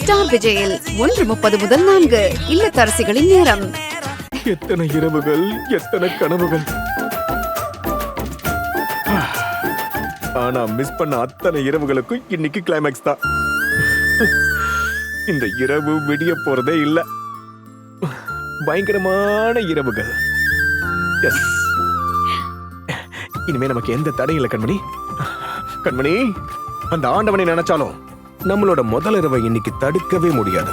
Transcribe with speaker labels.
Speaker 1: Star விஜயில் 1:30 முதல் 4 இல்லத்தரசிகளின் நேரம்.
Speaker 2: எத்தனை இரவுகள், எத்தனை கனவுகள். ஆனா மிஸ் பண்ண அத்தனை இரவுகளுக்கும் இன்னைக்கு கிளைமேக்ஸ் தான். இந்த இரவு விடிய போறதே இல்ல. பயங்கரமான இரவுகள். எஸ், இனிமே நமக்கு எந்த தடையும் இல்லை கண்மணி. கண்மணி, அந்த ஆண்டவனை நினைச்சாலும் நம்மளோட முதல் இரவை இன்னைக்கு தடுக்கவே முடியாது.